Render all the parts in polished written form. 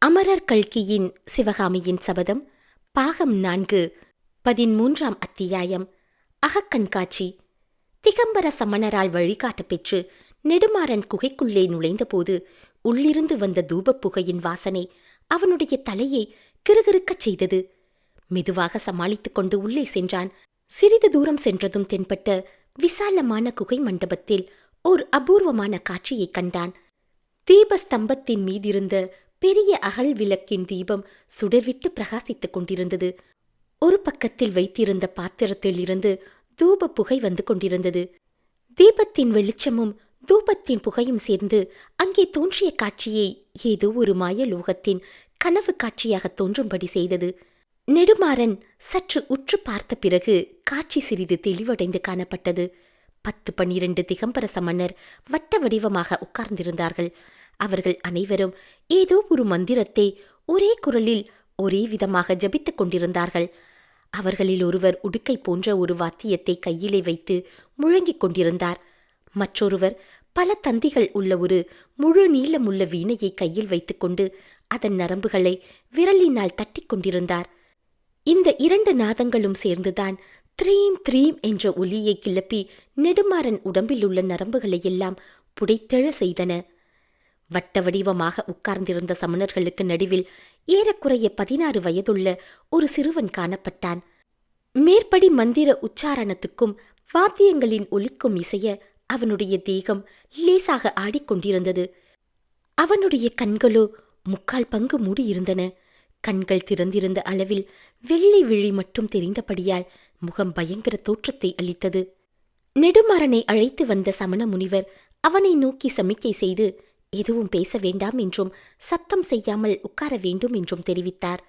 அமரர் கல்கியின் சிவகாமியின் சபதம் பாகம் 4 13ஆம் அத்தியாயம். அகக்கண்காட்சி. திகம்பர சமணரால் வழிகாட்ட பெற்று நெடுமாறன் குகைக்குள்ளே நுழைந்தபோது உள்ளிருந்து வந்த தூபப் புகையின் வாசனை அவனுடைய தலையை கிறுகிறுக்கச் செய்தது. மெதுவாக சமாளித்துக் கொண்டு உள்ளே சென்றான். சிறிது தூரம் சென்றதும் தென்பட்ட விசாலமான குகை மண்டபத்தில் ஓர் அபூர்வமான காட்சியைக் கண்டான். தீபஸ்தம்பத்தின் மீதிருந்த பெரிய அகல் விளக்கின் தீபம் சுடர்விட்டு பிரகாசித்துக் கொண்டிருந்தது. ஒரு பக்கத்தில் வைத்திருந்த பாத்திரத்தில் இருந்து தூப புகை வந்து கொண்டிருந்தது. தீபத்தின் வெளிச்சமும் தூபத்தின் புகையும் சேர்ந்து அங்கே தோன்றிய காட்சியை ஏதோ ஒரு மாயலோகத்தின் கனவு காட்சியாக தோன்றும்படி செய்தது. நெடுமாறன் சற்று உற்று பார்த்த பிறகு காட்சி சிறிது தெளிவடைந்து காணப்பட்டது. 10-12 திகம்பர சமணர் வட்ட வடிவமாக உட்கார்ந்திருந்தார்கள். அவர்கள் அனைவரும் ஏதோ ஒரு மந்திரத்தை ஒரே குரலில் ஒரே விதமாக ஜபித்துக் கொண்டிருந்தார்கள். அவர்களில் ஒருவர் உடுக்கை போன்ற ஒரு வாத்தியத்தை கையிலே வைத்து முழங்கிக் கொண்டிருந்தார். மற்றொருவர் பல தந்திகள் உள்ள ஒரு முழு நீளமுள்ள வீணையை கையில் வைத்துக்கொண்டு அதன் நரம்புகளை விரலினால் தட்டி கொண்டிருந்தார். இந்த 2 நாதங்களும் சேர்ந்துதான் த்ரீம் த்ரீம் என்ற ஒலியை கிளப்பி நெடுமாறன் உடம்பில் உள்ள நரம்புகளை எல்லாம் புடைத்தெழ செய்தன. வட்ட வடிவமாக உட்கார்ந்திருந்த சமணர்களுக்கு நடுவில் ஏறக்குறைய 16 வயதுள்ள ஒரு சிறுவன் காணப்பட்டான். மேற்படி மந்திர உச்சாரணத்துக்கும் வாத்தியங்களின் ஒலிக்கும் இசைய அவனுடைய தேகம் லேசாக ஆடிக்கொண்டிருந்தது. அவனுடைய கண்களோ 3/4 பங்கு மூடியிருந்தன. கண்கள் திறந்திருந்த அளவில் வெள்ளை விழி மட்டும் தெரிந்தபடியால் முகம் பயங்கர தோற்றத்தை அளித்தது. நெடுமாறனை அழைத்து வந்த சமண முனிவர் அவனை நோக்கி சமிக்கை செய்து எதுவும் பேச வேண்டாம் என்றும் சப்தம் செய்யாமல் உட்கார வேண்டும் என்றும் தெரிவித்தார்.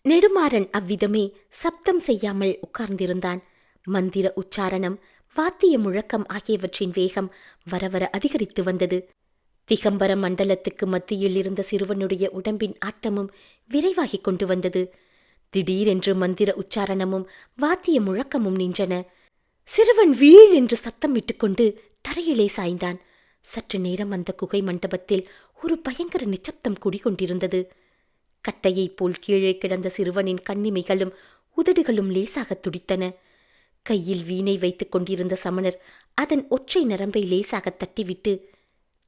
நெடுமாறன் அவ்விதமே சப்தம் செய்யாமல் உட்கார்ந்திருந்தான். மந்திர உச்சாரணம், வாத்திய முழக்கம் ஆகியவற்றின் வேகம் வரவர அதிகரித்து வந்தது. திகம்பர மண்டலத்துக்கு மத்தியில் இருந்த சிறுவனுடைய உடம்பின் ஆட்டமும் விரைவாகிக் கொண்டு வந்தது. திடீரென்று மந்திர உச்சாரணமும் வாத்திய முழக்கமும் நின்றன. சிறுவன் வீழ் என்று சத்தம் விட்டுக்கொண்டு தரையிலே சாய்ந்தான். சற்று நேரம் அந்த குகை மண்டபத்தில் ஒரு பயங்கர நிச்சப்தம் குடிகொண்டிருந்தது. கட்டையைப் போல் கீழே கிடந்த சிறுவனின் கண்ணிமைகளும் உதடுகளும் லேசாக துடித்தன. கையில் வீணை வைத்துக் கொண்டிருந்த சமணர் அதன் ஒற்றை நரம்பை லேசாக தட்டிவிட்டு,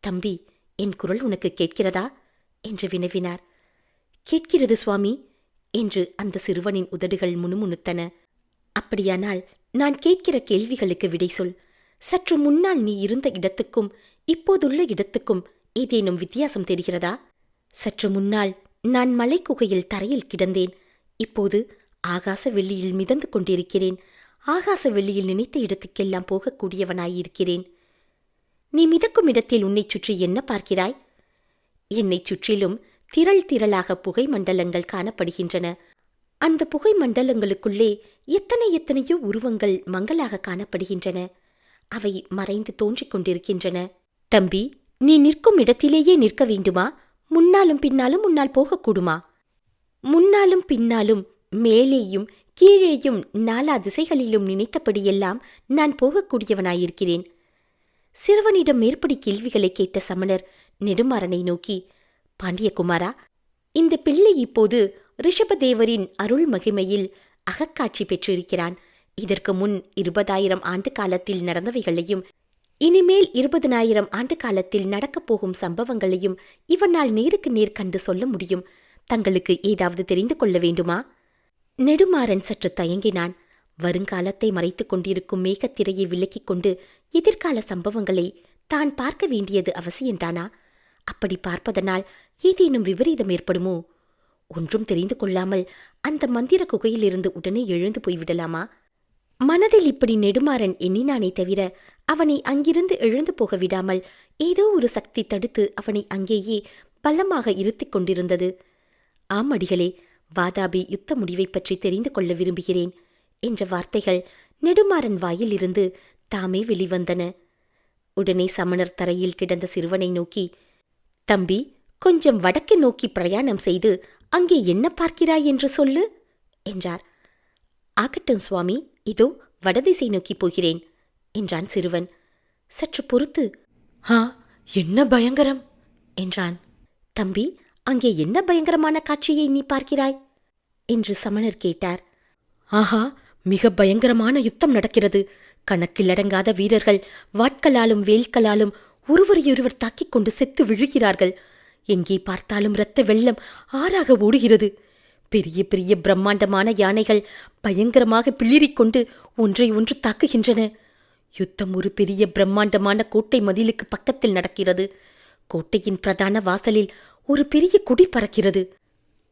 "தம்பி, என் குரல் உனக்கு கேட்கிறதா?" என்று வினவினார். "கேட்கிறது சுவாமி" என்று அந்த சிறுவனின் உதடுகள் முணுமுணுத்தன. "அப்படியானால் நான் கேட்கிற கேள்விகளுக்கு விடை சொல். சற்று முன்னால் நீ இருந்த இடத்துக்கும் இப்போதுள்ள இடத்துக்கும் ஏதேனும் வித்தியாசம் தெரிகிறதா?" "சற்று முன்னால் நான் மலைக்குகையில் தரையில் கிடந்தேன். இப்போது ஆகாச வெளியில் மிதந்து கொண்டிருக்கிறேன். ஆகாச வெளியில் நினைத்த இடத்துக்கெல்லாம் போகக்கூடியவனாயிருக்கிறேன்." "நீ மிதக்கும் இடத்தில் உன்னைச் சுற்றி என்ன பார்க்கிறாய்?" "என்னைச் சுற்றிலும் திரள் திரளாக புகை மண்டலங்கள் காணப்படுகின்றன. அந்த புகை மண்டலங்களுக்குள்ளே எத்தனையோ உருவங்கள் மங்களாக காணப்படுகின்றன. அவை மறைந்து தோன்றிக் கொண்டிருக்கின்றன." "தம்பி, நீ நிற்கும் இடத்திலேயே நிற்க வேண்டுமா? முன்னாலும் பின்னாலும் உன்னால் போகக்கூடுமா?" "முன்னாலும் பின்னாலும், மேலேயும் கீழேயும் 4 திசைகளிலும் நினைத்தபடியெல்லாம் நான் போகக்கூடியவனாயிருக்கிறேன்." சிறுவனிடம் மேற்படி கேள்விகளை கேட்ட சமணர் நெடுமாறனை நோக்கி, "பாண்டியகுமாரா, இந்த பிள்ளை இப்போது ரிஷபதேவரின் அருள் மகிமையில் அகக்காட்சி பெற்றிருக்கிறான். இதற்கு முன் 20,000 ஆண்டு காலத்தில் நடந்தவைகளையும் இனிமேல் 20,000 ஆண்டு காலத்தில் நடக்கப் போகும் சம்பவங்களையும் இவனால் நேருக்கு நேர் கண்டு சொல்ல முடியும். தங்களுக்கு ஏதாவது தெரிந்து கொள்ள வேண்டுமா?" நெடுமாறன் சற்று தயங்கினான். வருங்காலத்தை மறைத்துக் கொண்டிருக்கும் மேகத்திரையை விலக்கிக் கொண்டு எதிர்கால சம்பவங்களை தான் பார்க்க வேண்டியது அவசியந்தானா? அப்படி பார்ப்பதனால் ஏதேனும் விபரீதம் ஏற்படுமோ? ஒன்றும் தெரிந்து கொள்ளாமல் அந்த மந்திர குகையிலிருந்து உடனே எழுந்து போய்விடலாமா? மனதில் இப்படி நெடுமாறன் எண்ணினானே தவிர அவனை அங்கிருந்து எழுந்து போக விடாமல் ஏதோ ஒரு சக்தி தடுத்து அவனை அங்கேயே பலமாக இருத்திக் கொண்டிருந்தது. "ஆம் அடிகளே, வாதாபி யுத்த முடிவை பற்றி தெரிந்து கொள்ள விரும்புகிறேன்" என்ற வார்த்தைகள் நெடுமாறன் வாயிலிருந்து தாமே வெளிவந்தன. உடனே சமணர் தரையில் கிடந்த சிறுவனை நோக்கி, "தம்பி, கொஞ்சம் வடக்கு நோக்கி பிரயாணம் செய்து அங்கே என்ன பார்க்கிறாய் என்று சொல்லு" என்றார். "ஆகட்டும் சுவாமி, இதோ வடதிசை நோக்கி போகிறேன்" என்றான் சிறுவன். சற்று பொறுத்து, "ஆ, என்ன பயங்கரம்" என்றான். "தம்பி, அங்கே என்ன பயங்கரமான காட்சியை நீ பார்க்கிறாய் என்று சமணர் கேட்டார். ஆஹா, மிக பயங்கரமான யுத்தம் நடக்கிறது. கணக்கிலடங்காத வீரர்கள் வாட்களாலும் வேல்களாலும் ஒருவரையொருவர் தாக்கிக் கொண்டு செத்து விழுகிறார்கள். எங்கே பார்த்தாலும் இரத்த வெள்ளம் ஆறாக ஓடுகிறது. பெரிய பெரிய பிரம்மாண்டமான யானைகள் பயங்கரமாக பிளிரிக்கொண்டு ஒன்றை ஒன்று தாக்குகின்றன. யுத்தம் ஒரு பெரிய பிரம்மாண்டமான கோட்டை மதிலுக்கு பக்கத்தில் நடக்கிறது. கோட்டையின் பிரதான வாசலில் ஒரு பெரிய கொடி பறக்கிறது.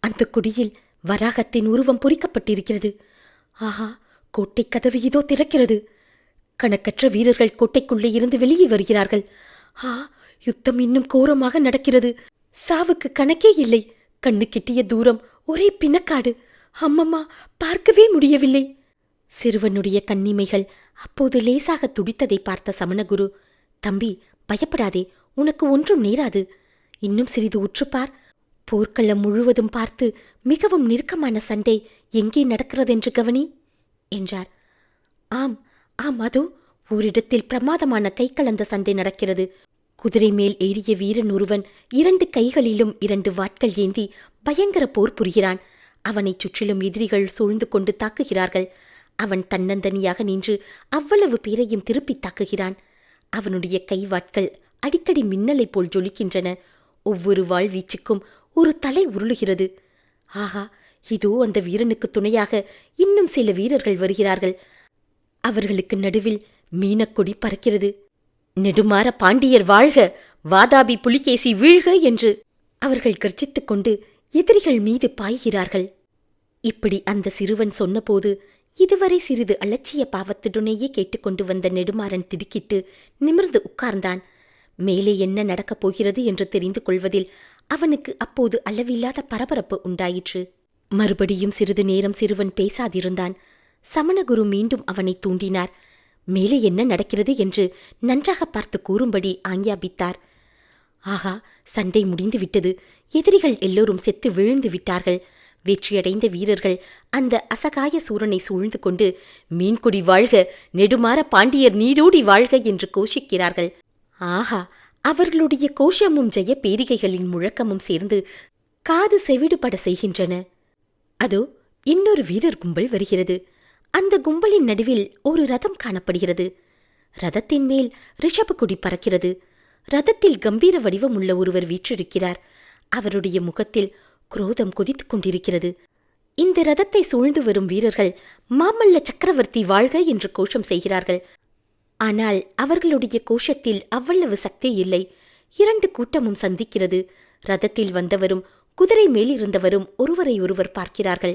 அந்த கொடியில் வராகத்தின் உருவம் பொறிக்கப்பட்டிருக்கிறது. ஆஹா, கோட்டை கதவு இதோ திறக்கிறது. கணக்கற்ற வீரர்கள் கோட்டைக்குள்ளே இருந்து வெளியே வருகிறார்கள். யுத்தம் இன்னும் கோரமாக நடக்கிறது. சாவுக்கு கணக்கே இல்லை. கண்ணு கெட்டிய தூரம் ஒரே பிணக்காடு. அம்மம்மா, பார்க்கவே முடியவில்லை. சிறுவனுடைய கண்ணிமைகள் அப்போது லேசாக துடித்ததை பார்த்த சமணகுரு, தம்பி, பயப்படாதே, உனக்கு ஒன்றும் நேராது. இன்னும் சிறிது உற்றுப்பார். போர்க்களம் முழுவதும் பார்த்து மிகவும் நெருக்கமான சண்டை எங்கே நடக்கிறதென்று கவனி என்றார். ஆம் ஆம், அதோ ஓரிடத்தில் பிரமாதமான கை கலந்த சண்டை நடக்கிறது. குதிரை மேல் ஏறிய வீரன் ஒருவன் 2 கைகளிலும் 2 வாட்கள் ஏந்தி பயங்கர போர் புரிகிறான். அவனைச் சுற்றிலும் எதிரிகள் சூழ்ந்து கொண்டு தாக்குகிறார்கள். அவன் தன்னந்தனியாக நின்று அவ்வளவு பேரையும் திருப்பி தாக்குகிறான். அவனுடைய கைவாட்கள் அடிக்கடி மின்னலை போல் ஜொலிக்கின்றன. ஒவ்வொரு வாழ்வீச்சுக்கும் ஒரு தலை உருளுகிறது. ஆஹா, இதோ அந்த வீரனுக்கு துணையாக இன்னும் சில வீரர்கள் வருகிறார்கள். அவர்களுக்கு நடுவில் மீனக்கொடி பறக்கிறது. நெடுமாற பாண்டியர் வாழ்க, வாதாபி புலிகேசி வீழ்க என்று அவர்கள் கர்ஜித்துக் கொண்டு எதிரிகள் மீது பாய்கிறார்கள். இப்படி அந்த சிறுவன் சொன்னபோது இதுவரை சிறிது அலட்சிய பாவத்துடனேயே கேட்டுக்கொண்டு வந்த நெடுமாறன் திடுக்கிட்டு நிமிர்ந்து உட்கார்ந்தான். மேலே என்ன நடக்கப் போகிறது என்று தெரிந்து கொள்வதில் அவனுக்கு அப்போது அளவில்லாத பரபரப்பு உண்டாயிற்று. மறுபடியும் சிறிது நேரம் சிறுவன் பேசாதிருந்தான். சமணகுரு மீண்டும் அவனை தூண்டினார். மேலே என்ன நடக்கிறது என்று நன்றாக பார்த்து கூறும்படி ஆஞ்ஞாபித்தார். ஆகா, சண்டை முடிந்துவிட்டது. எதிரிகள் எல்லோரும் செத்து விழுந்து விட்டார்கள். வெற்றியடைந்த வீரர்கள் அந்த அசகாய சூரனை சூழ்ந்து கொண்டு மீன்கொடி வாழ்க, நெடுமாற பாண்டியர் நீடூடி வாழ்க என்று கோஷிக்கிறார்கள். ஆஹா, அவர்களுடைய கோஷமும் ஜெய பேரிகைகளின் முழக்கமும் சேர்ந்து காது செவிடுபட செய்கின்றன. அதோ இன்னொரு வீரர் கும்பல் வருகிறது. அந்த கும்பலின் நடுவில் ஒரு ரதம் காணப்படுகிறது. ரதத்தின் மேல் ரிஷப கொடி பறக்கிறது. ரதத்தில் கம்பீர வடிவம் உள்ள ஒருவர் வீற்றிருக்கிறார். அவருடைய முகத்தில் குரோதம் கொதித்துக் கொண்டிருக்கிறது. இந்த ரதத்தை சூழ்ந்து வரும் வீரர்கள் மாமல்ல சக்கரவர்த்தி வாழ்க என்று கோஷம் செய்கிறார்கள். ஆனால் அவர்களுடைய கோஷத்தில் அவ்வளவு சக்தி இல்லை. 2 கூட்டமும் சந்திக்கிறது. ரதத்தில் வந்தவரும் குதிரை மேலிருந்தவரும் ஒருவரை ஒருவர் பார்க்கிறார்கள்.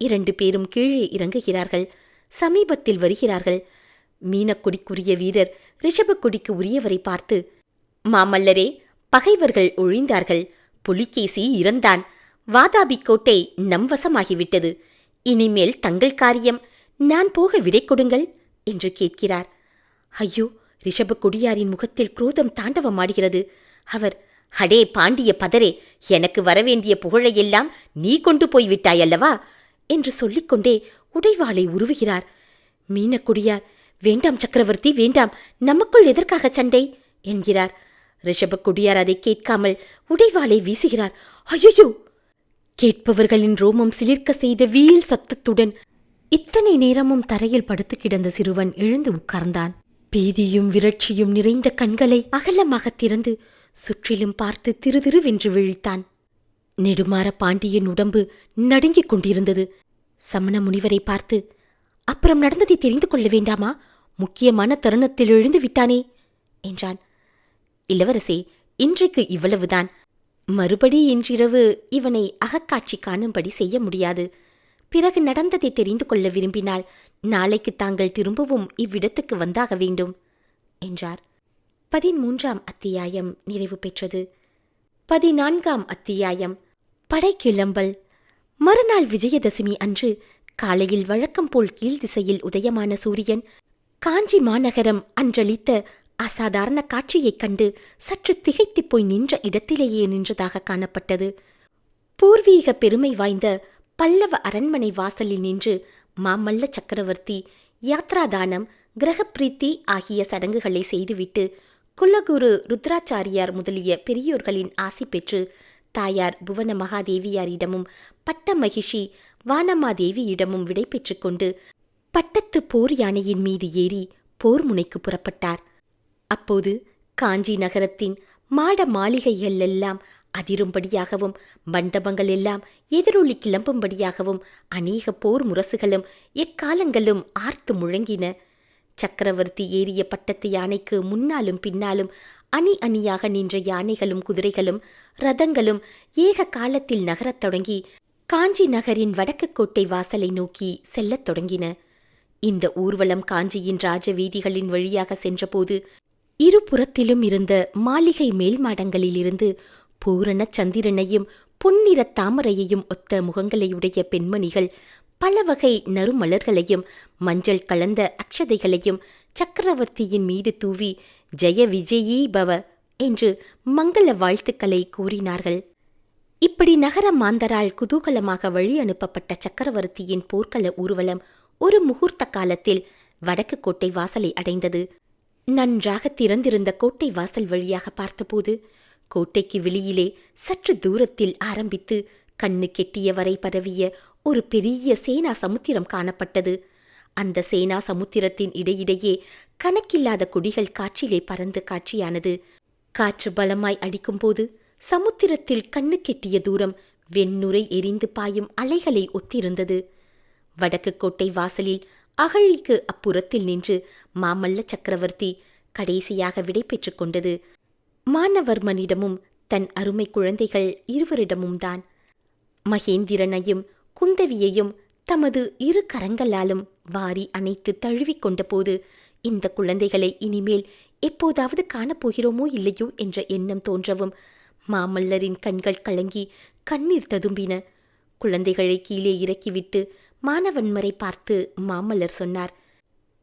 2 பேரும் கீழே இறங்குகிறார்கள். சமீபத்தில் வருகிறார்கள். மீனக்கொடிக்குரிய வீரர் ரிஷபக்கொடிக்கு உரியவரை பார்த்து, மாமல்லரே, பகைவர்கள் ஒழிந்தார்கள். புலிகேசி இறந்தான். வாதாபி கோட்டை நம் வசமாகிவிட்டது. இனிமேல் தங்கள் காரியம். நான் போக விடை கொடுங்கள் என்று கேட்கிறார். ஐயோ, ரிஷபக்கொடியாரின் முகத்தில் குரோதம் தாண்டவமாடுகிறது. அவர், அடே பாண்டிய பதரே, எனக்கு வரவேண்டிய புகழையெல்லாம் நீ கொண்டு போய்விட்டாயல்லவா என்று சொல்லிக்கொண்டே உடைவாளை உருவுகிறார். மீனக்கொடியார், வேண்டாம் சக்கரவர்த்தி, வேண்டாம், நமக்குள் எதற்காக சண்டை என்கிறார். ரிஷபக்கொடியார் அதை கேட்காமல் உடைவாளை வீசுகிறார். ஐயோ! கேட்பவர்களின் ரோமம் சிலிர்க்க செய்த வீல் சத்தத்துடன் இத்தனை நேரமும் தரையில் படுத்து கிடந்த சிறுவன் எழுந்து உட்கார்ந்தான். பீதியும் விரட்சியும் நிறைந்த கண்களை அகலமாக திறந்து சுற்றிலும் பார்த்து திருதிருவென்று விழித்தான். நெடுமாற பாண்டியன் உடம்பு நடுங்கிக் கொண்டிருந்தது. சமண முனிவரை பார்த்து, அப்புறம் நடந்ததை தெரிந்து கொள்ள வேண்டாமா? முக்கியமான தருணத்தில் எழுந்து விட்டானே என்றான். இளவரசே, இன்றைக்கு இவ்வளவுதான். மறுபடி இன்றிரவு இவனை அகக்காட்சி காணும்படி செய்ய முடியாது. பிறகு நடந்ததை தெரிந்து கொள்ள விரும்பினால் நாளைக்கு தாங்கள் திரும்பவும் இவ்விடத்துக்கு வந்தாக வேண்டும் என்றார். 13ஆம் அத்தியாயம் நிறைவு பெற்றது. 14ஆம் அத்தியாயம் படைக்கிளம்பல். மறுநாள் விஜயதசமி அன்று காலையில் வழக்கம் போல் கீழ் திசையில் உதயமான சூரியன் காஞ்சி மாநகரம் அன்றளித்த அசாதாரண காட்சியைக் கண்டு சற்று திகைத்துப் போய் நின்ற இடத்திலேயே நின்றதாக காணப்பட்டது. பூர்வீக பெருமை வாய்ந்த பல்லவ அரண்மனை வாசலில் நின்று மாமல்ல சக்கரவர்த்தி யாத்ராதானம், கிரகப்பிரீத்தி ஆகிய சடங்குகளை செய்துவிட்டு குலகுரு ருத்ராச்சாரியார் முதலிய பெரியோர்களின் ஆசி பெற்று தாயார் புவன மகாதேவியாரிடமும் பட்ட மகிஷி வானமாதேவியிடமும் விடை பெற்று கொண்டு பட்டத்து போர் யானையின் மீது ஏறி போர் முனைக்கு புறப்பட்டார். அப்போது காஞ்சி நகரத்தின் மாட மாளிகைகள் எல்லாம் அதிரும்படியாகவும் மண்டபங்கள் எல்லாம் எதிரொலி கிளம்பும்படியாகவும் அநேக போர் முரசுகளும் எக்காலங்களும் ஆர்த்து முழங்கின. சக்கரவர்த்தி ஏறிய பட்டத்து யானைக்கு முன்னாலும் பின்னாலும் அணி அணியாக நின்ற யானைகளும் குதிரைகளும் ரதங்களும் ஏக காலத்தில் நகரத் தொடங்கி காஞ்சி நகரின் வடக்கு கோட்டை வாசலை நோக்கி செல்லத் தொடங்கின. இந்த ஊர்வலம் காஞ்சியின் ராஜ வீதிகளின் வழியாக சென்றபோது இருபுறத்திலும் இருந்த மாளிகை மேல் மாடங்களிலிருந்து பூரண சந்திரனையும் பொன்னிற தாமரையையும் ஒத்த முகங்களையுடைய பெண்மணிகள் பல வகை நறுமலர்களையும் மஞ்சள் கலந்த அக்ஷதைகளையும் சக்கரவர்த்தியின் மீது தூவி ஜெய விஜயீ பவ என்று மங்கள வாழ்த்துக்களை கூறினார்கள். இப்படி நகர மாந்தரால் குதூகலமாக வழி அனுப்பப்பட்ட சக்கரவர்த்தியின் போர்க்கள ஊர்வலம் ஒரு முகூர்த்த காலத்தில் வடக்கு கோட்டை வாசலை அடைந்தது. நன்றாக திறந்திருந்த கோட்டை வாசல் வழியாக பார்த்தபோது கோட்டைக்கு வெளியிலே சற்று தூரத்தில் ஆரம்பித்து கண்ணு கெட்டிய வரை பரவிய ஒரு பெரிய சேனா சமுத்திரம் காணப்பட்டது. அந்த சேனா சமுத்திரத்தின் இடையிடையே கணக்கில்லாத கொடிகள் காற்றிலே பறந்து காட்சியானது. காற்று பலமாய் அடிக்கும்போது சமுத்திரத்தில் கண்ணு கெட்டிய தூரம் வெண்ணுரை எரிந்து பாயும் அலைகளை ஒத்திருந்தது. வடக்கு கோட்டை வாசலில் அகழிக்கு அப்புறத்தில் நின்று மாமல்ல சக்கரவர்த்தி கடைசியாக விடை பெற்று கொண்டது மானவர்மனிடமும் தன் அருமை குழந்தைகள் இருவரிடமும் தான். மகேந்திரனையும் குந்தவியையும் தமது இரு கரங்களாலும் வாரி அணைத்து தழுவிக்கொண்ட போது இந்த குழந்தைகளை இனிமேல் எப்போதாவது காணப்போகிறோமோ இல்லையோ என்ற எண்ணம் தோன்றவும் மாமல்லரின் கண்கள் கலங்கி கண்ணீர் ததும்பின. குழந்தைகளை கீழே இறக்கிவிட்டு மானவன்மரை பார்த்து மாமல்லர் சொன்னார்,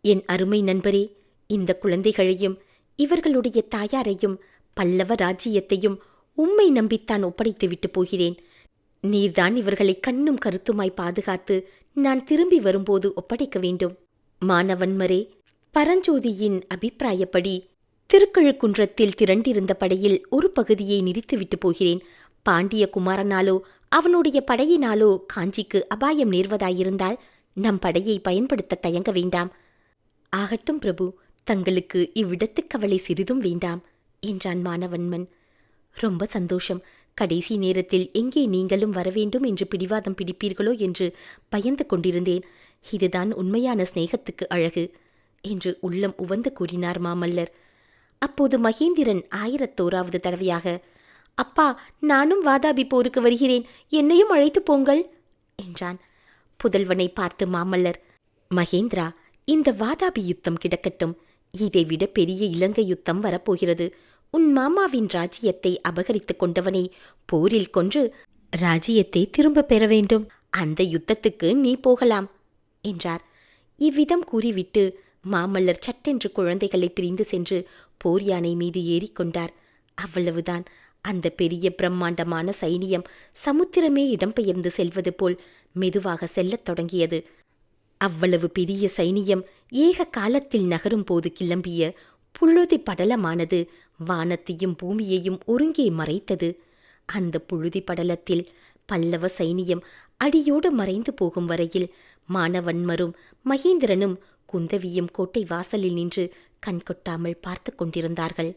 என் அருமை நண்பரே, இந்த குழந்தைகளையும் இவர்களுடைய தாயாரையும் பல்லவ ராஜ்ஜியத்தையும் உம்மை நம்பித்தான் ஒப்படைத்து விட்டு போகிறேன். நீர்தான் இவர்களை கண்ணும் கருத்துமாய் பாதுகாத்து நான் திரும்பி வரும்போது ஒப்படைக்க வேண்டும். மானவன்மரே, பரஞ்சோதியின் அபிப்பிராயப்படி திருக்கழுக்குன்றத்தில் திரண்டிருந்த படையில் ஒரு பகுதியை நிறுத்திவிட்டு போகிறேன். பாண்டிய குமாரனாலோ அவனுடைய படையினாலோ காஞ்சிக்கு அபாயம் நேர்வதாயிருந்தால் நம் படையை பயன்படுத்த தயங்க வேண்டாம். ஆகட்டும் பிரபு, தங்களுக்கு இவ்விடத்துக் கவலை சிறிதும் வேண்டாம் என்றான் மானவன்மன். ரொம்ப சந்தோஷம். கடைசி நேரத்தில் எங்கே நீங்களும் வரவேண்டும் என்று பிடிவாதம் பிடிப்பீர்களோ என்று பயந்து கொண்டிருந்தேன். இதுதான் உண்மையான சிநேகத்துக்கு அழகு என்று உள்ளம் உவந்து கூறினார் மாமல்லர். அப்போது மகேந்திரன் 1001வது தடவையாக, அப்பா, நானும் வாதாபி போருக்கு வருகிறேன், என்னையும் அழைத்து போங்கள் என்றான். புதல்வனை பார்த்து மாமல்லர், மகேந்திரா, இந்த வாதாபி யுத்தம் கிடக்கட்டும். இதைவிட பெரிய இலங்கை யுத்தம் வரப்போகிறது. உன் மாமாவின் ராஜ்யத்தை அபகரித்துக் கொண்டவனை போரில் கொன்று ராஜ்யத்தை திரும்ப பெற வேண்டும். அந்த யுத்தத்துக்கு நீ போகலாம் என்றார். இவ்விதம் கூறிவிட்டு மாமல்லர் சட்டென்று குழந்தைகளை பிரிந்து சென்று போர் யானை மீது ஏறிக்கொண்டார். அவ்வளவுதான். அந்த பெரிய பிரம்மாண்டமான சைனியம் சமுத்திரமே இடம்பெயர்ந்து செல்வது போல் மெதுவாக செல்லத் தொடங்கியது. அவ்வளவு பெரிய சைனியம் ஏக காலத்தில் நகரும் போது கிளம்பிய புழுதி படலமானது வானத்தையும் பூமியையும் ஒருங்கே மறைத்தது. அந்த புழுதி படலத்தில் பல்லவ சைனியம் அடியோடு மறைந்து போகும் வரையில் மானவன்மரும் மகேந்திரனும் குந்தவியும் கோட்டை வாசலில் நின்று கண்கொட்டாமல் பார்த்து கொண்டிருந்தார்கள்.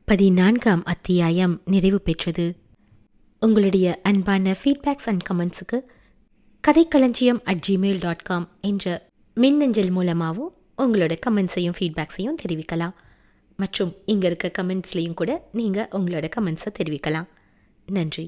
14ஆம் அத்தியாயம் நிறைவு பெற்றது. உங்களுடைய அன்பான ஃபீட்பேக்ஸ் அண்ட் கமெண்ட்ஸுக்கு கதைக்களஞ்சியம்@gmail.com என்ற மின்னஞ்சல் மூலமாகவும் உங்களோட கமெண்ட்ஸையும் ஃபீட்பேக்ஸையும் தெரிவிக்கலாம். மற்றும் இங்கே இருக்க கமெண்ட்ஸ்லேயும் கூட நீங்கள் உங்களோட கமெண்ட்ஸை தெரிவிக்கலாம். நன்றி.